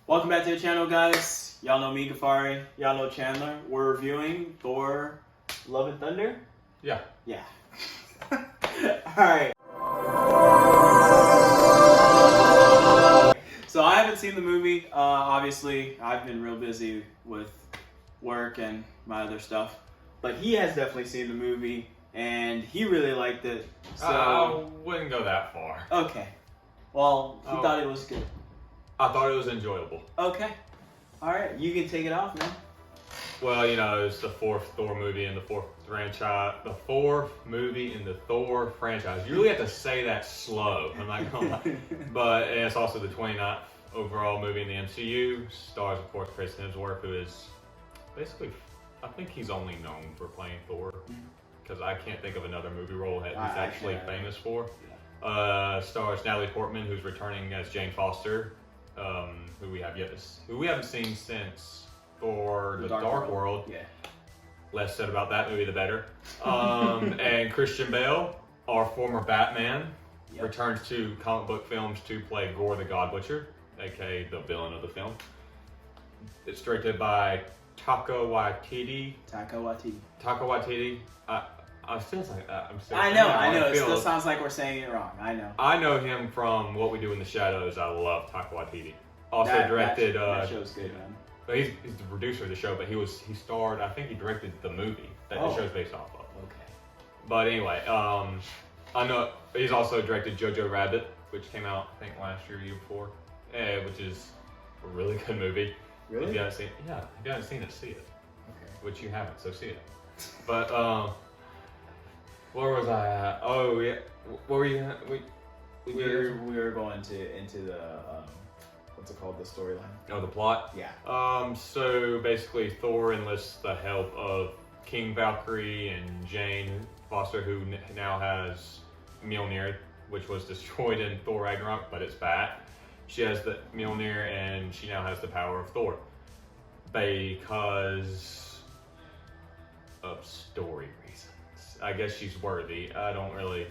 Welcome back to the channel, guys. Y'all know me, Gafari. Y'all know Chandler. We're reviewing Thor: Love and Thunder. Yeah. Yeah. Alright. So I haven't seen the movie. Obviously, I've been real busy with work and my other stuff. But he has definitely seen the movie, and he really liked it. So I wouldn't go that far. okay. Well, he thought it was good. I thought it was enjoyable. Okay. Alright, you can take it off, man. Well, it's the fourth Thor movie in the fourth franchise. The fourth movie in the Thor franchise. You really have to say that slow. I'm not gonna lie. But it's also the 29th overall movie in the MCU. Stars, of course, Chris Hemsworth, who is basically, I think he's only known for playing Thor. Because I can't think of another movie role that he's actually famous for. Yeah. Stars Natalie Portman, who's returning as Jane Foster, who we haven't seen since Thor: The Dark World. Yeah. Less said about that movie, the better. And Christian Bale, our former Batman, returns to comic book films to play Gore the God Butcher, aka the villain of the film. It's directed by Taika Waititi. I'm still saying that. I know. It still sounds like we're saying it wrong. I know. I know him from What We Do in the Shadows. I love Taika Waititi. Also directed. That show's good, man. He's the producer of the show, but he starred. I think he directed the movie that the show's based off of. Okay. But anyway, I know he's also directed Jojo Rabbit, which came out I think last year, or year before, which is a really good movie. Really? If you haven't seen it, see it. Okay. Which you haven't, so see it. But where was I at? Oh yeah, where were you at? We were going into the what's it called, the storyline? Oh, the plot? Yeah. So basically Thor enlists the help of King Valkyrie and Jane Foster, who now has Mjolnir, which was destroyed in Thor Ragnarok, but it's back. She has the Mjolnir, and she now has the power of Thor. Because of story reasons. I guess she's worthy. It doesn't really,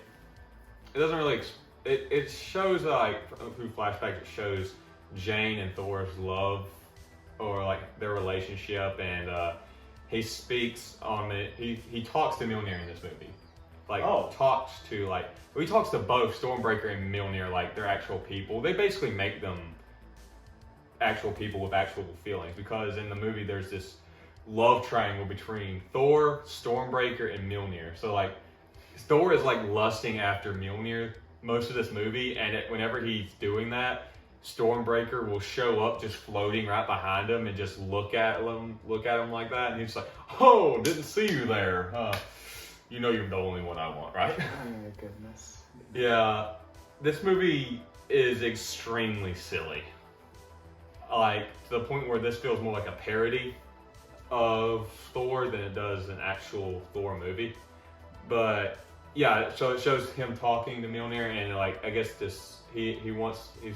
it shows like, through flashbacks, it shows Jane and Thor's love, or like their relationship, and he speaks on it. He talks to Mjolnir in this movie. He talks to both Stormbreaker and Mjolnir like they're actual people. They basically make them actual people with actual feelings, because in the movie there's this love triangle between Thor, Stormbreaker, and Mjolnir. So like Thor is like lusting after Mjolnir most of this movie, and whenever he's doing that, Stormbreaker will show up just floating right behind him and just look at him like that, and he's like, "Oh, didn't see you there. You're the only one I want, right?" Oh my goodness. Yeah, this movie is extremely silly. Like, to the point where this feels more like a parody of Thor than it does an actual Thor movie. But yeah, so it shows him talking to Mjolnir, and like, I guess he's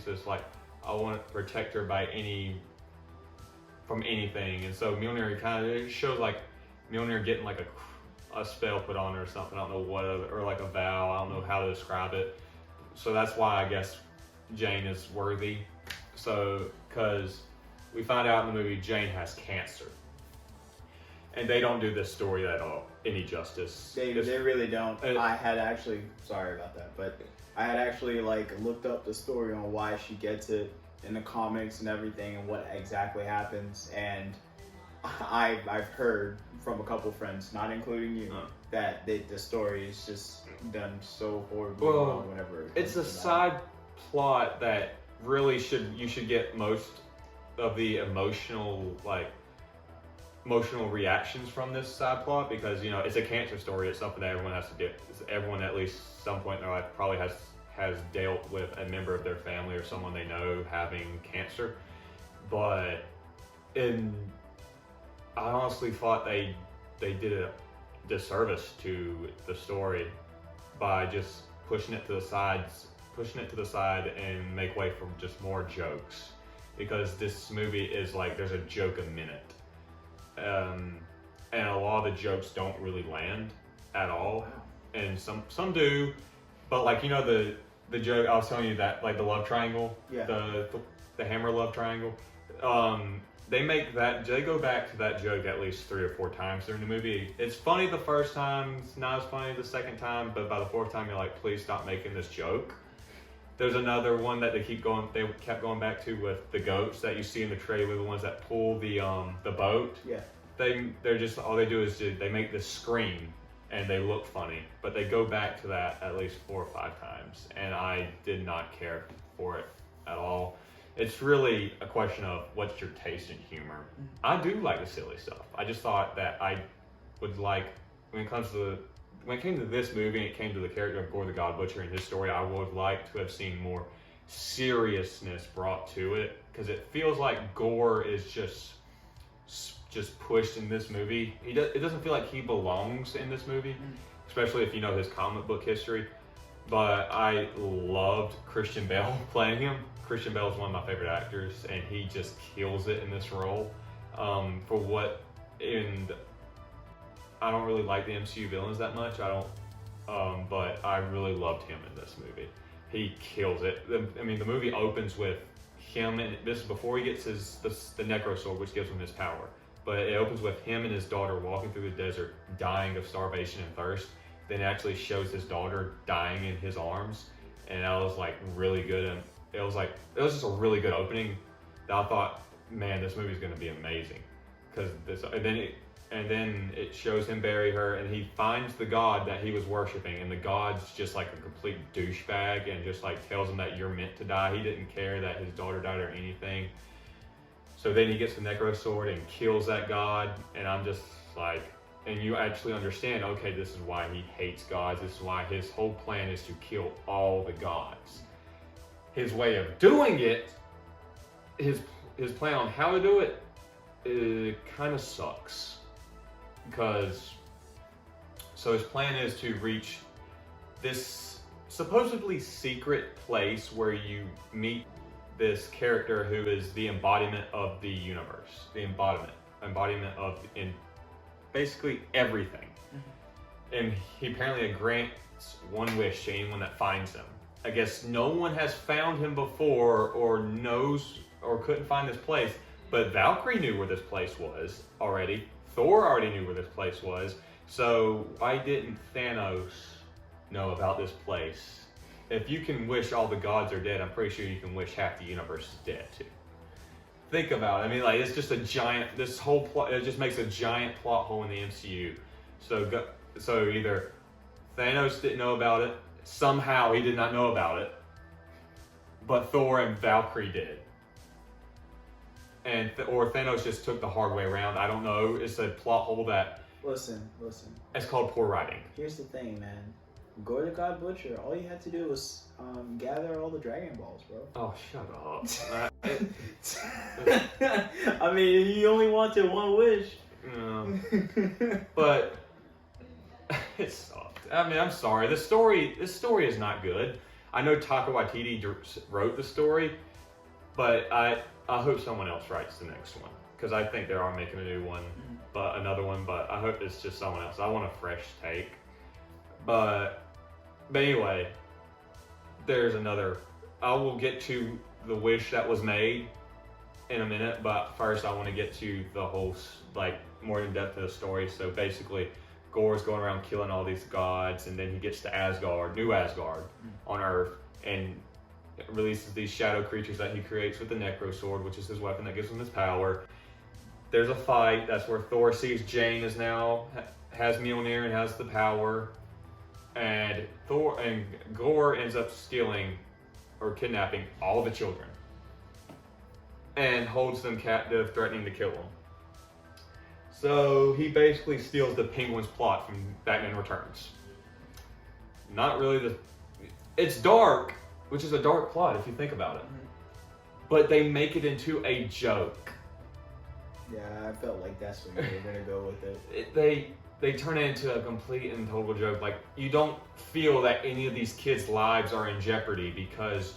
just like, I want to protect her from anything. And so Mjolnir it shows like Mjolnir getting like a spell put on her or something. I don't know what, or like a vow. I don't know how to describe it. So that's why I guess Jane is worthy. So, because we find out in the movie Jane has cancer. And they don't do this story at all any justice. They really don't. I had actually, sorry about that, but I had actually like looked up the story on why she gets it in the comics and everything, and what exactly happens. And I've heard from a couple friends, not including you, that the story is just done so horribly wrong whenever it's a side plot that really you should get most of the emotional reactions from this side plot, because it's a cancer story. It's something that everyone has to do. Everyone at least some point in their life probably has dealt with a member of their family or someone they know having cancer. But I honestly thought they did a disservice to the story by just pushing it to the side and make way for just more jokes, because this movie is like, there's a joke a minute. And a lot of the jokes don't really land at all, and some do, but like the joke I was telling you, that like the love triangle, the hammer love triangle, They go back to that joke at least 3 or 4 times during the movie. It's funny the first time, it's not as funny the second time, but by the 4th time you're like, please stop making this joke. There's another one that they kept going back to with the goats that you see in the trailer, the ones that pull the boat. Yeah. They're just, all they do is they make this scream and they look funny, but they go back to that at least 4 or 5 times, and I did not care for it at all. It's really a question of what's your taste in humor. I do like the silly stuff. I just thought that I would like, when it came to this movie and it came to the character of Gore the God Butcher and his story, I would like to have seen more seriousness brought to it, because it feels like Gore is just pushed in this movie. It doesn't feel like he belongs in this movie, especially if you know his comic book history. But I loved Christian Bale playing him. Christian Bale is one of my favorite actors, and he just kills it in this role. I don't really like the MCU villains that much. But I really loved him in this movie. He kills it. The movie opens with him, and this is before he gets the Necro Sword, which gives him his power. But it opens with him and his daughter walking through the desert, dying of starvation and thirst. Then it actually shows his daughter dying in his arms, and that was like really good. And it was just a really good opening. That I thought, man, this movie's going to be amazing, and then it shows him bury her, and he finds the god that he was worshiping, and the god's just like a complete douchebag, and just like tells him that you're meant to die. He didn't care that his daughter died or anything. So then he gets the Necro Sword and kills that god, and I'm just like, and you actually understand, okay, this is why he hates gods. This is why his whole plan is to kill all the gods. His way of doing it, his plan on how to do it kind of sucks. So his plan is to reach this supposedly secret place where you meet this character who is the embodiment of the universe, the embodiment of in basically everything. And he apparently grants one wish to anyone that finds him. I guess no one has found him before or knows or couldn't find this place, but Valkyrie knew where this place was already. Thor already knew where this place was. So why didn't Thanos know about this place? If you can wish all the gods are dead, I'm pretty sure you can wish half the universe is dead too. Think about it. It's just a giant, this whole plot, it just makes a giant plot hole in the MCU. So either Thanos didn't know about it, somehow he did not know about it, but Thor and Valkyrie did. Or Thanos just took the hard way around. I don't know. It's a plot hole that... Listen. It's called poor writing. Here's the thing, man. Gore the God Butcher, all you had to do was gather all the Dragon Balls, bro. Oh, shut up. You only wanted one wish. But it sucked. I'm sorry. This story is not good. I know Taika Waititi wrote the story, but I hope someone else writes the next one, because I think they are making another one, but I hope it's just someone else. I want a fresh take. But anyway, there's another. I will get to the wish that was made in a minute, but first I want to get to the whole, more in depth of the story. So basically, Gore's going around killing all these gods, and then he gets to Asgard, New Asgard, on Earth, and releases these shadow creatures that he creates with the Necro Sword, which is his weapon that gives him his power. There's a fight. That's where Thor sees Jane has Mjolnir and has the power. And Gore ends up stealing or kidnapping all the children and holds them captive, threatening to kill them. So he basically steals the Penguin's plot from Batman Returns. Not really it's dark, which is a dark plot if you think about it. But they make it into a joke. Yeah, I felt like that's where they were gonna go with it. They turn it into a complete and total joke. Like, you don't feel that any of these kids' lives are in jeopardy because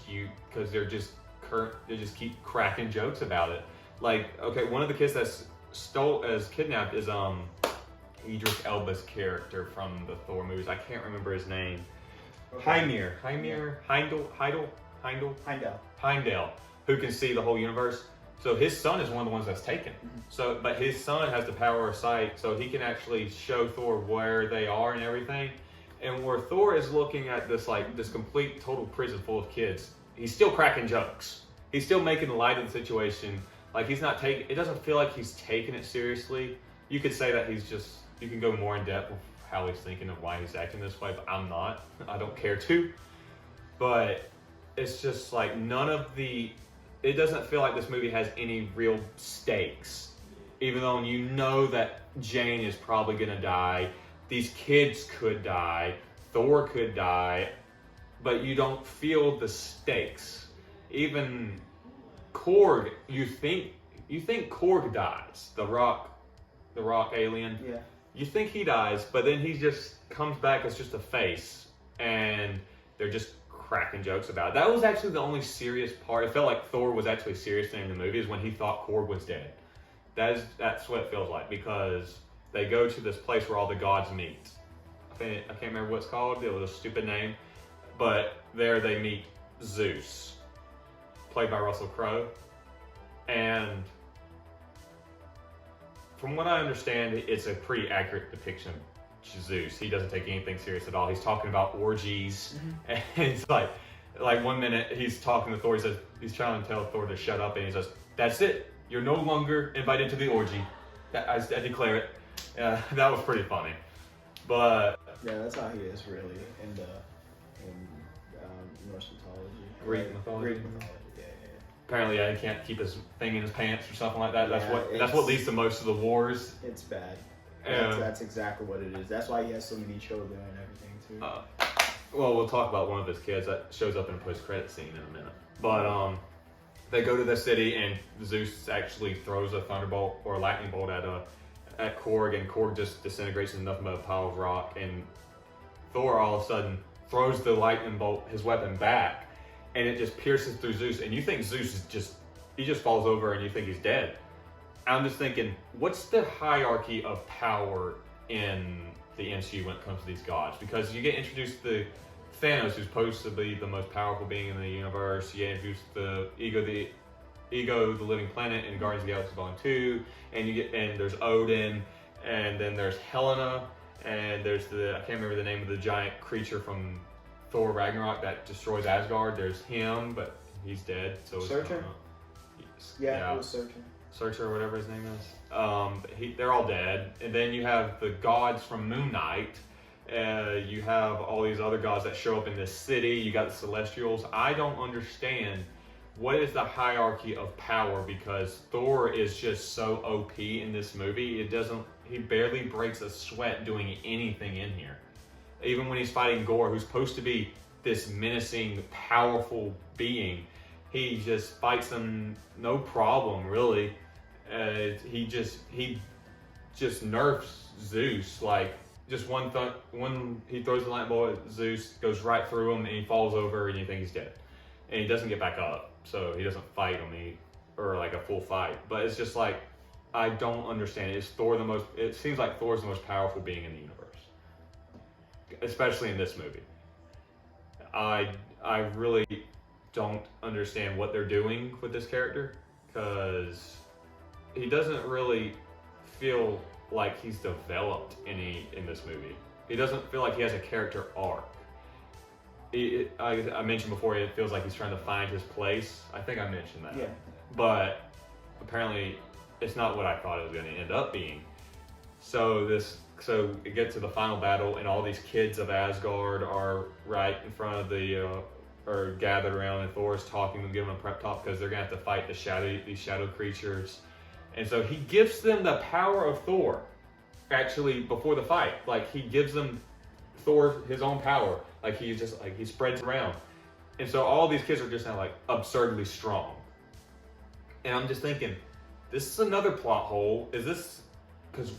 they just keep cracking jokes about it. Like, okay, one of the kids that's kidnapped is Idris Elba's character from the Thor movies. I can't remember his name. Okay. Heimdall, who can see the whole universe. So his son is one of the ones that's taken. So, but his son has the power of sight, so he can actually show Thor where they are and everything. And where Thor is looking at this complete total prison full of kids, he's still cracking jokes. He's still making light of the situation. Like he's not taking. It doesn't feel like he's taking it seriously. You could say that he's just. You can go more in depth with how he's thinking of why he's acting this way, but I'm not. I don't care to. But it's just like none of the. It doesn't feel like this movie has any real stakes, even though you know that Jane is probably gonna die. These kids could die. Thor could die, but you don't feel the stakes. Even Korg, you think Korg dies. The rock alien. Yeah. You think he dies, but then he just comes back as just a face, and they're just cracking jokes about it. That was actually the only serious part. It felt like Thor was actually serious in the movie is when he thought Korg was dead. That's what it feels like, because they go to this place where all the gods meet. I can't remember what it's called. It was a stupid name, but there they meet Zeus, played by Russell Crowe, and from what I understand, it's a pretty accurate depiction of Zeus. He doesn't take anything serious at all. He's talking about orgies, and it's like 1 minute he's talking to Thor. He says he's trying to tell Thor to shut up, and he says, "That's it. You're no longer invited to the orgy. I declare it." That was pretty funny, but yeah, that's how he is really in Norse mythology. Greek mythology. Greek mythology. Apparently, he can't keep his thing in his pants or something like that. Yeah, that's what leads to most of the wars. It's bad. That's exactly what it is. That's why he has so many children and everything too. Well, we'll talk about one of his kids that shows up in a post-credit scene in a minute. But they go to the city, and Zeus actually throws a thunderbolt or a lightning bolt at Korg, and Korg just disintegrates into nothing but a pile of rock. And Thor all of a sudden throws the lightning bolt, his weapon, back, and it just pierces through Zeus. And you think Zeus is he just falls over, and you think he's dead. I'm just thinking, what's the hierarchy of power in the MCU when it comes to these gods? Because you get introduced to Thanos, who's supposed to be the most powerful being in the universe. You get introduced to Ego, the Living Planet, in Guardians of the Galaxy Volume 2, and there's Odin, and then there's Helena, and there's I can't remember the name of the giant creature from Thor Ragnarok that destroys Asgard. There's him, but he's dead. So Searcher? Yeah, it was Searcher. Searcher, or whatever his name is. They're all dead. And then you have the gods from Moon Knight. You have all these other gods that show up in this city. You got the Celestials. I don't understand what is the hierarchy of power, because Thor is just so OP in this movie. He barely breaks a sweat doing anything in here. Even when he's fighting Gore, who's supposed to be this menacing, powerful being, he just fights him no problem, really. He just nerfs Zeus. Like, just when he throws the lightning bolt at Zeus, goes right through him, and he falls over, and you think he's dead. And he doesn't get back up, so he doesn't fight him, or like a full fight. But it's just like, I don't understand. It seems like Thor's the most powerful being in the universe, especially in this movie. I really don't understand what they're doing with this character, because he doesn't really feel like he's developed any in this movie. He doesn't feel like he has a character arc. I mentioned before, it feels like he's trying to find his place. I think I mentioned that. Yeah. But apparently it's not what I thought it was going to end up being. So it gets to the final battle, and all these kids of Asgard are right in front of are gathered around, and Thor's talking to them, giving them a prep talk, because they're going to have to fight these shadow creatures. And so he gives them the power of Thor, actually, before the fight. Like, he gives them Thor his own power. Like, he spreads around. And so all these kids are just now, like, absurdly strong. And I'm just thinking, this is another plot hole. Is this, because,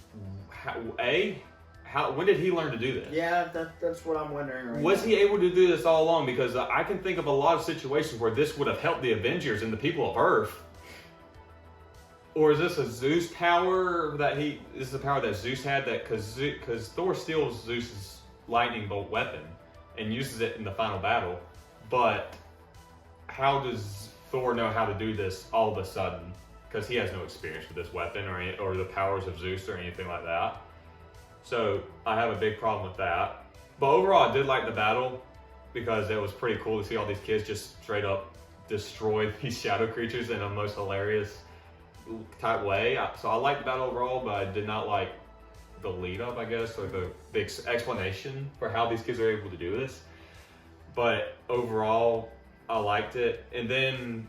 when did he learn to do this? Yeah, that's what I'm wondering right Was now. he able to do this all along? Because I can think of a lot of situations where this would have helped the Avengers and the people of Earth. Or is this a Zeus power this is a power that Zeus had, that because Thor steals Zeus's lightning bolt weapon and uses it in the final battle, but how does Thor know how to do this all of a sudden? because he has no experience with this weapon or the powers of Zeus or anything like that. So I have a big problem with that. But overall, I did like the battle because it was pretty cool to see all these kids just straight up destroy these shadow creatures in a most hilarious type way. So I liked the battle overall, but I did not like the lead up, I guess, or the explanation for how these kids are able to do this. But overall, I liked it. And then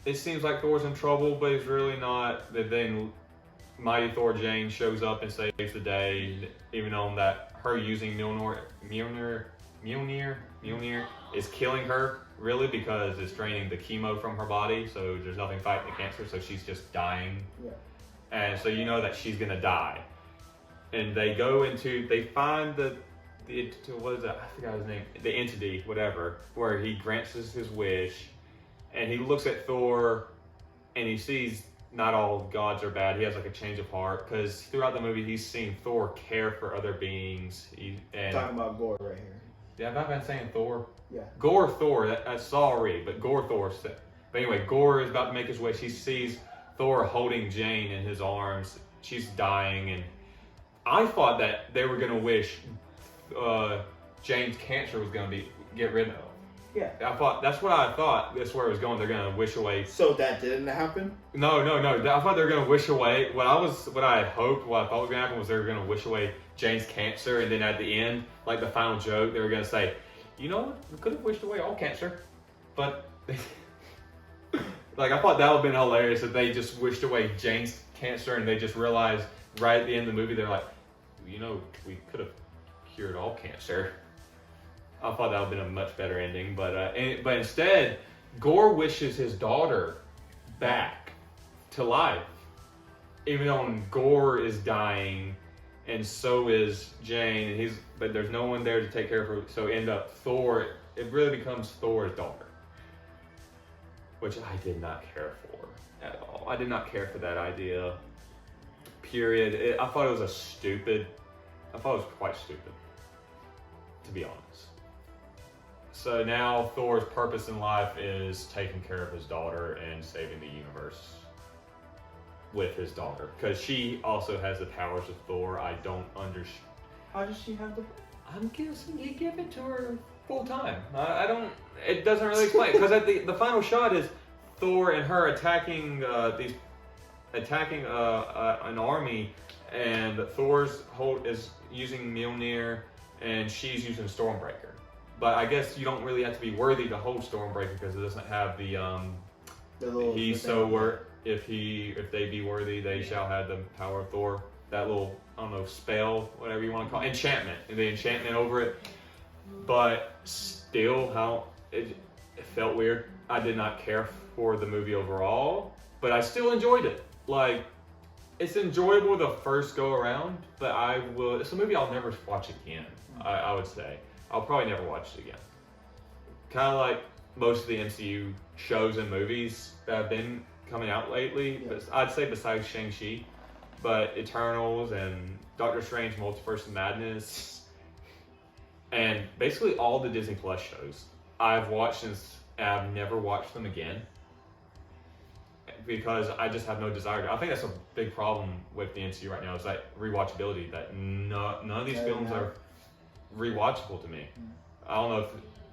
it seems like Thor's in trouble, but he's really not. But then Mighty Thor Jane shows up and saves the day, even though that her using Mjolnir is killing her, really, because it's draining the chemo from her body, so there's nothing fighting the cancer, so she's just dying. Yeah. And so you know that she's gonna die. And they find what is that? I forgot his name. The entity, whatever, where he grants us his wish, and he looks at Thor, and he sees not all gods are bad. He has like a change of heart, because throughout the movie he's seen Thor care for other beings. Talking about Gore right here. Yeah, have I been saying Thor? Yeah. Gore Thor, that's sorry, but Gore Thor. But anyway, Gore is about to make his wish. He sees Thor holding Jane in his arms. She's dying, and I thought that they were going to wish Jane's cancer was going to get rid of. Yeah. That's what I thought. That's where it was going. They're going to wish away. So that didn't happen? No. I thought they were going to wish away. What I thought was going to happen was they were going to wish away Jane's cancer, and then at the end, like the final joke, they were going to say, you know, we could have wished away all cancer, but like I thought that would have been hilarious if they just wished away Jane's cancer, and they just realized right at the end of the movie, they're like, you know, we could have cured all cancer. I thought that would have been a much better ending, but instead, Gore wishes his daughter back to life, even though Gore is dying, and so is Jane, and but there's no one there to take care of her. So end up Thor. It really becomes Thor's daughter, which I did not care for at all. I did not care for that idea. Period. I thought it was quite stupid, to be honest. So now Thor's purpose in life is taking care of his daughter and saving the universe with his daughter, because she also has the powers of Thor. I don't understand. How does she have the? I'm guessing he gave it to her full time. I don't. It doesn't really explain, because at the final shot is Thor and her attacking an army, and Thor's is using Mjolnir and she's using Stormbreaker. But I guess you don't really have to be worthy to hold Stormbreaker, because it doesn't have the if they be worthy, they shall have the power of Thor. That little, I don't know, spell, whatever you want to call it, enchantment, and the enchantment over it. But still, it felt weird. I did not care for the movie overall, but I still enjoyed it. Like, it's enjoyable the first go around, but it's a movie I'll never watch again. I would say I'll probably never watch it again. Kind of like most of the MCU shows and movies that have been coming out lately. Yeah. But I'd say besides Shang-Chi, but Eternals and Doctor Strange Multiverse of Madness, and basically all the Disney Plus shows I've watched since, and I've never watched them again, because I just have no desire to. I think that's a big problem with the MCU right now, is that rewatchability, that none of these films are rewatchable to me. I don't know if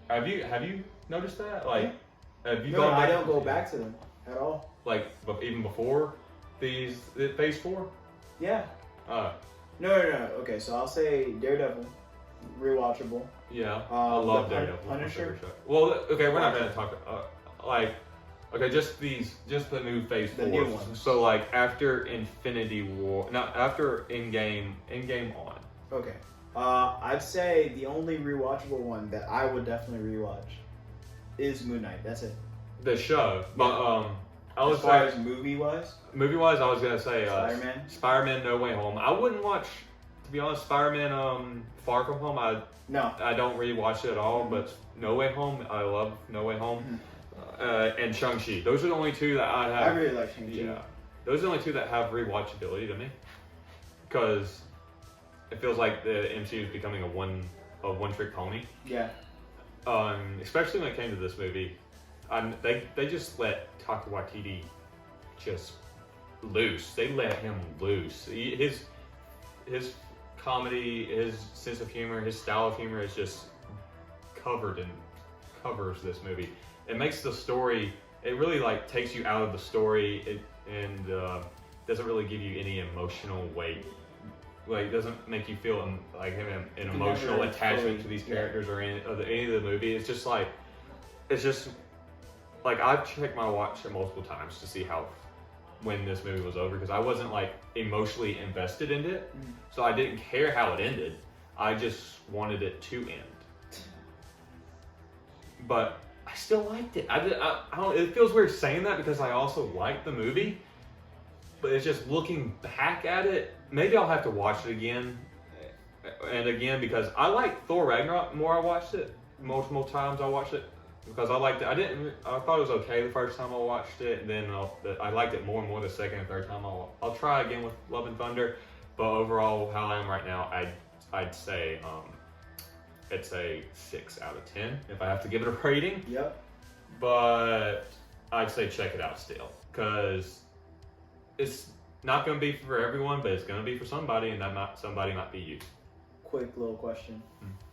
have you noticed that? Like, have you? No, I don't go back to them at all. Like, even before Phase 4? Yeah. No. Okay, so I'll say Daredevil, rewatchable. Yeah, I love Daredevil. Punisher. Well, okay, we're not gonna talk just the new Phase 4. The new ones. So like after Infinity War, not after Endgame on. Okay. I'd say the only rewatchable one that I would definitely rewatch is Moon Knight. That's it. The show, but as far as movie-wise, I was gonna say Spider-Man No Way Home. I wouldn't watch, to be honest, Spider-Man Far From Home. I don't really watch it at all. But No Way Home, I love No Way Home, and Shang-Chi. Those are the only two that I have. I really like Shang-Chi. Yeah, those are the only two that have rewatchability to me, because it feels like the MCU is becoming a one-trick pony. Yeah. Especially when it came to this movie. they just let Taika Waititi just loose. They let him loose. His comedy, his sense of humor, his style of humor is just covers this movie. It makes the story. It really like takes you out of the story and doesn't really give you any emotional weight. Like doesn't make you feel like having an emotional attachment to these characters or any of the movie. It's just like I've checked my watch multiple times to see when this movie was over because I wasn't like emotionally invested in it, so I didn't care how it ended. I just wanted it to end, but I still liked it. I don't. It feels weird saying that because I also liked the movie, but it's just looking back at it. Maybe I'll have to watch it again and again because I like Thor Ragnarok more. I watched it multiple times. I watched it because I liked it. I thought it was okay the first time I watched it, and then I liked it more and more the second and third time. I'll try again with Love and Thunder, but overall, how I am right now, I'd say it's a 6 out of 10 if I have to give it a rating. Yep. But I'd say check it out still because it's not going to be for everyone, but it's going to be for somebody, and somebody might be you. Quick little question.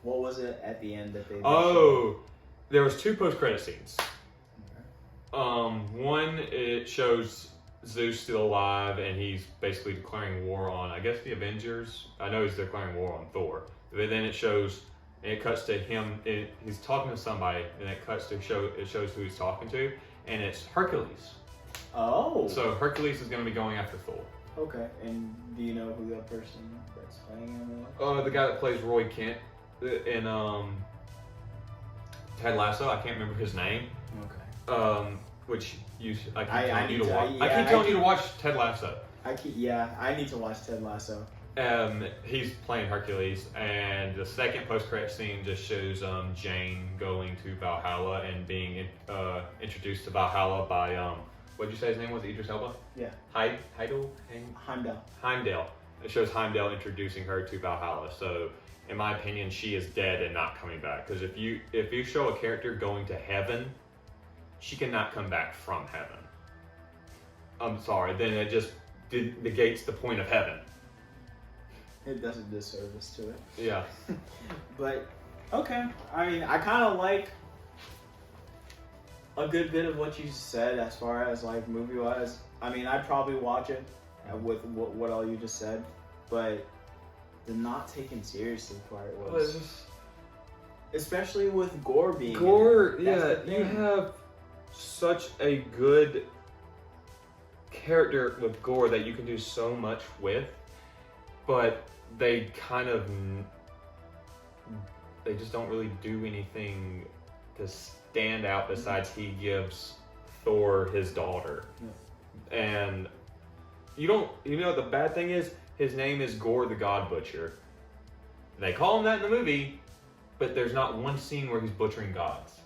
What was it at the end that they showed? There was 2 post-credit scenes. Okay. One, it shows Zeus still alive, and he's basically declaring war on, I guess, the Avengers. I know he's declaring war on Thor. But then it cuts to him, he's talking to somebody, and it shows who he's talking to, and it's Hercules. Oh. So Hercules is going to be going after Thor. Okay, and do you know who that person that's playing him? The guy that plays Roy Kent in Ted Lasso. I can't remember his name. Okay. Which I keep telling you to watch. I keep telling you to watch Ted Lasso. I need to watch Ted Lasso. He's playing Hercules, and the second post-credit scene just shows Jane going to Valhalla and being introduced to Valhalla by what did you say his name was? Idris Elba? Yeah. Heimdall. It shows Heimdall introducing her to Valhalla. So, in my opinion, she is dead and not coming back. Because if you show a character going to heaven, she cannot come back from heaven. I'm sorry. Then it just negates the point of heaven. It does a disservice to it. Yeah. But okay. I mean, I kind of like a good bit of what you said as far as like movie wise. I mean, I'd probably watch it with what all you just said, but the not taken seriously part was, especially with gore being gore. Yeah, you have such a good character with gore that you can do so much with, but they just don't really do anything to stand out besides he gives Thor his daughter. Yeah. And you know the bad thing is his name is Gore the God Butcher. They call him that in the movie, but there's not one scene where he's butchering gods.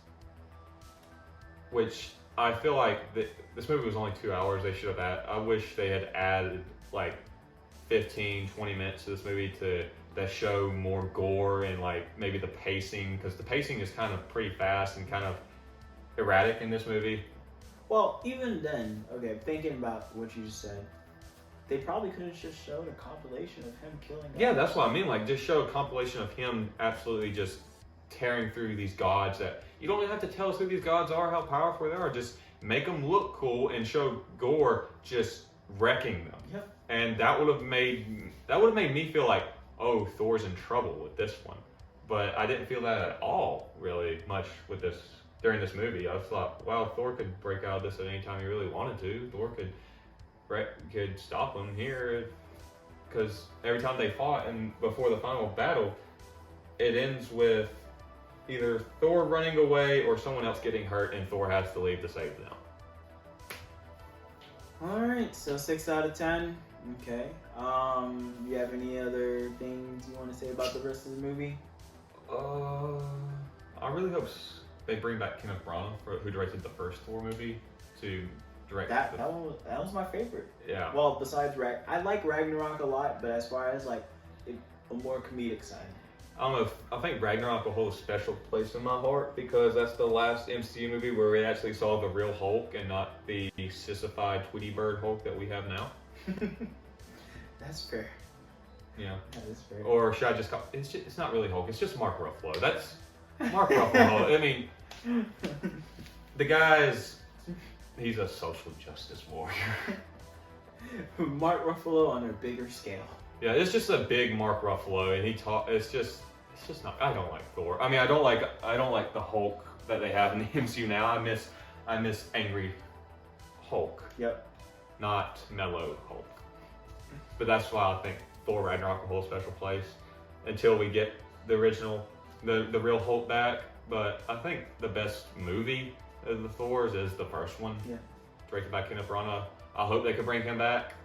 Which I feel like this movie was only 2 hours. They should have I wish they had added like 15, 20 minutes to this movie to show more gore and like maybe the pacing, because the pacing is kind of pretty fast and kind of erratic in this movie. Well, even then, okay, thinking about what you just said, they probably could have just showed a compilation of him killing gods. Yeah, that's what I mean. Like, just show a compilation of him absolutely just tearing through these gods that you don't even have to tell us who these gods are, how powerful they are. Just make them look cool and show Gore just wrecking them. Yeah. And that would have made me feel like, oh, Thor's in trouble with this one. But I didn't feel that at all, really, much with this during this movie. I thought, wow, Thor could break out of this at any time he really wanted to. Thor could stop him here, because every time they fought and before the final battle, it ends with either Thor running away or someone else getting hurt, and Thor has to leave to save them. All right, so 6 out of 10. Okay. You have any other things you want to say about the rest of the movie? I really hope they bring back Kenneth Branagh, who directed the first Thor movie, to direct that was my favorite. Yeah. Well, besides I like Ragnarok a lot, but as far as like a more comedic side. I don't know. I think Ragnarok will hold a special place in my heart because that's the last MCU movie where we actually saw the real Hulk and not the sissified Tweety Bird Hulk that we have now. That's fair. Yeah. That is fair. Or should I just call it's not really Hulk, it's just Mark Ruffalo. That's Mark Ruffalo. I mean, the guy's, he's a social justice warrior. Mark Ruffalo on a bigger scale. Yeah, it's just a big Mark Ruffalo, and it's just not. I don't like Thor. I mean, I don't like the Hulk that they have in the MCU now. I miss angry Hulk. Yep. Not mellow Hulk. But that's why I think Thor Ragnarok will hold a special place until we get the original, the real Hulk back. But I think the best movie of the Thors is the first one. Yeah. Directed by Kenneth Branagh. I hope they can bring him back.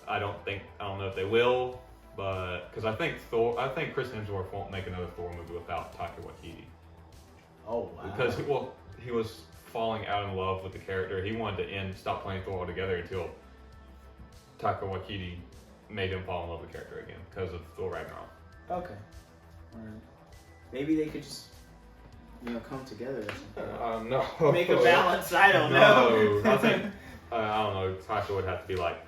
I don't know if they will, but because I think Chris Hemsworth won't make another Thor movie without Taika Waititi. Oh wow. Because he was falling out in love with the character. He wanted to stop playing Thor altogether until Taika Waititi made him fall in love with the character again because of Thor Ragnarok. Okay. Alright. Maybe they could just, come together or something. No. Make a balance. I don't know. No. I think I don't know. Taika would have to be like,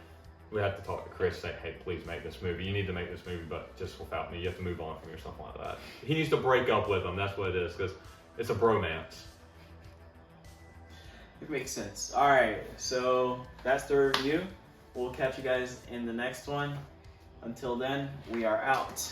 we have to talk to Chris, say, hey, please make this movie. You need to make this movie, but just without me. You have to move on from me or something like that. He needs to break up with him. That's what it is, because it's a bromance. It makes sense. All right, so that's the review. We'll catch you guys in the next one. Until then, we are out.